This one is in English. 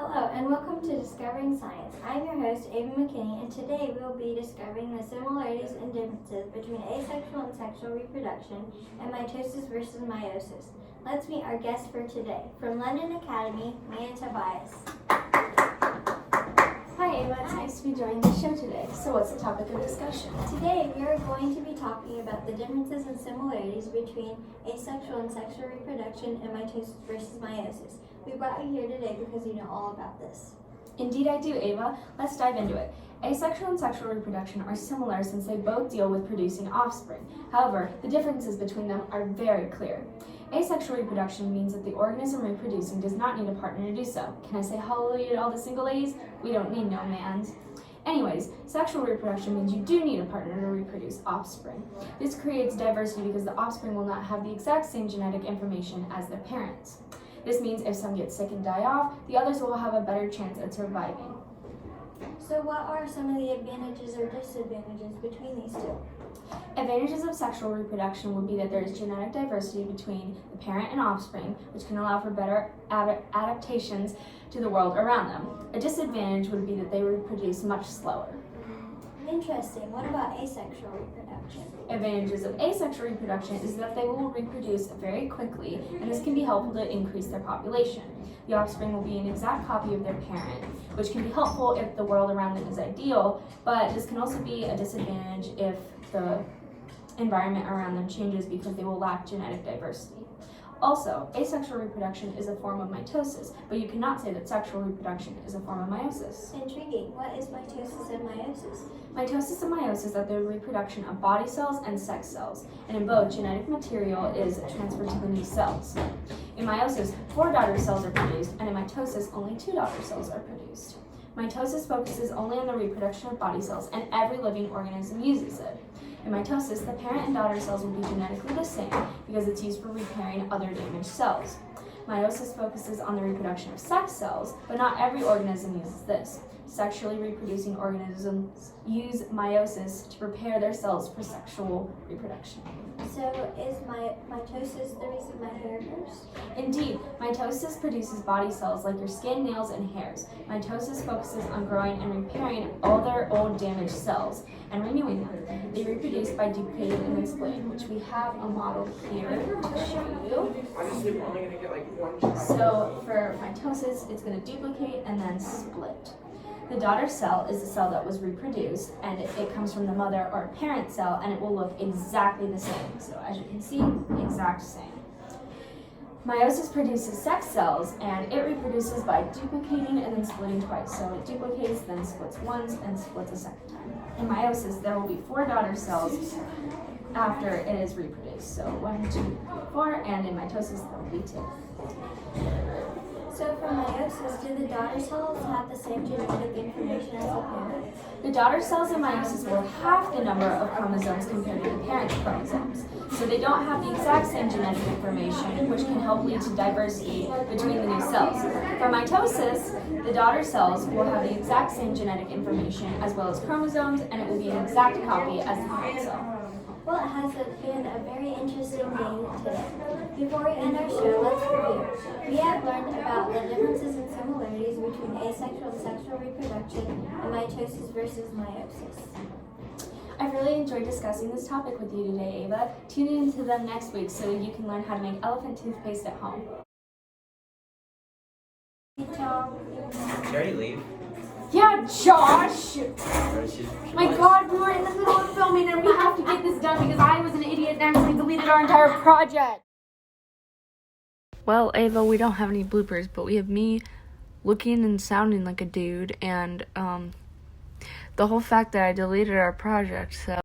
Hello and welcome to Discovering Science. I'm your host, Ava McKinney, and today we'll be discovering the similarities and differences between asexual and sexual reproduction and mitosis versus meiosis. Let's meet our guest for today. From London Academy, Mia Tobias. Hi Ava, it's nice to be joining the show today. So what's the topic of discussion? Today we are going to be talking about the differences and similarities between asexual and sexual reproduction and mitosis versus meiosis. We brought you here today because you know all about this. Indeed I do, Ava. Let's dive into it. Asexual and sexual reproduction are similar since they both deal with producing offspring. However, the differences between them are very clear. Asexual reproduction means that the organism reproducing does not need a partner to do so. Can I say hallelujah to all the single ladies? We don't need no mans. Anyways, sexual reproduction means you do need a partner to reproduce offspring. This creates diversity because the offspring will not have the exact same genetic information as their parents. This means if some get sick and die off, the others will have a better chance at surviving. So what are some of the advantages or disadvantages between these two? Advantages of sexual reproduction would be that there is genetic diversity between the parent and offspring, which can allow for better adaptations to the world around them. A disadvantage would be that they reproduce much slower. Interesting. What about asexual reproduction? Advantages of asexual reproduction is that they will reproduce very quickly, and this can be helpful to increase their population. The offspring will be an exact copy of their parent, which can be helpful if the world around them is ideal, but this can also be a disadvantage if the environment around them changes because they will lack genetic diversity. Also, asexual reproduction is a form of mitosis, but you cannot say that sexual reproduction is a form of meiosis. Intriguing. What is mitosis and meiosis? Mitosis and meiosis are the reproduction of body cells and sex cells, and in both, genetic material is transferred to the new cells. In meiosis, 4 daughter cells are produced, and in mitosis, only 2 daughter cells are produced. Mitosis focuses only on the reproduction of body cells, and every living organism uses it. In mitosis, the parent and daughter cells will be genetically the same because it's used for repairing other damaged cells. Meiosis focuses on the reproduction of sex cells, but not every organism uses this. Sexually reproducing organisms use meiosis to prepare their cells for sexual reproduction. So is mitosis the reason my hair grows? Indeed, mitosis produces body cells like your skin, nails, and hairs. Mitosis focuses on growing and repairing all their old damaged cells and renewing them. They reproduce by duplicating and then splitting, which we have a model here to show you. So for mitosis, it's going to duplicate and then split. The daughter cell is the cell that was reproduced, and it comes from the mother or parent cell, and it will look exactly the same. So as you can see, exact same. Meiosis produces sex cells, and it reproduces by duplicating and then splitting twice. So it duplicates, then splits once, and splits a second time. In meiosis, there will be 4 daughter cells after it is reproduced. So 1, 2, 3, 4, and in mitosis, there will be 2. So for meiosis, do the daughter cells have the same genetic information as the parent? The daughter cells in meiosis will have half the number of chromosomes compared to the parent chromosomes. So they don't have the exact same genetic information, which can help lead to diversity between the new cells. For mitosis, the daughter cells will have the exact same genetic information as well as chromosomes, and it will be an exact copy as the parent cell. Well, it has been a very interesting day today. Before we end our show, let's review. We have learned about the differences and similarities between asexual and sexual reproduction and mitosis versus meiosis. I've really enjoyed discussing this topic with you today, Ava. Tune in to them next week so you can learn how to make elephant toothpaste at home. Hey, Tom. Did you already leave? Yeah, Josh! My God, we were in the middle of filming and we have to get this done because I was an idiot and actually deleted our entire project. Well, Ava, we don't have any bloopers, but we have me looking and sounding like a dude, and the whole fact that I deleted our project, so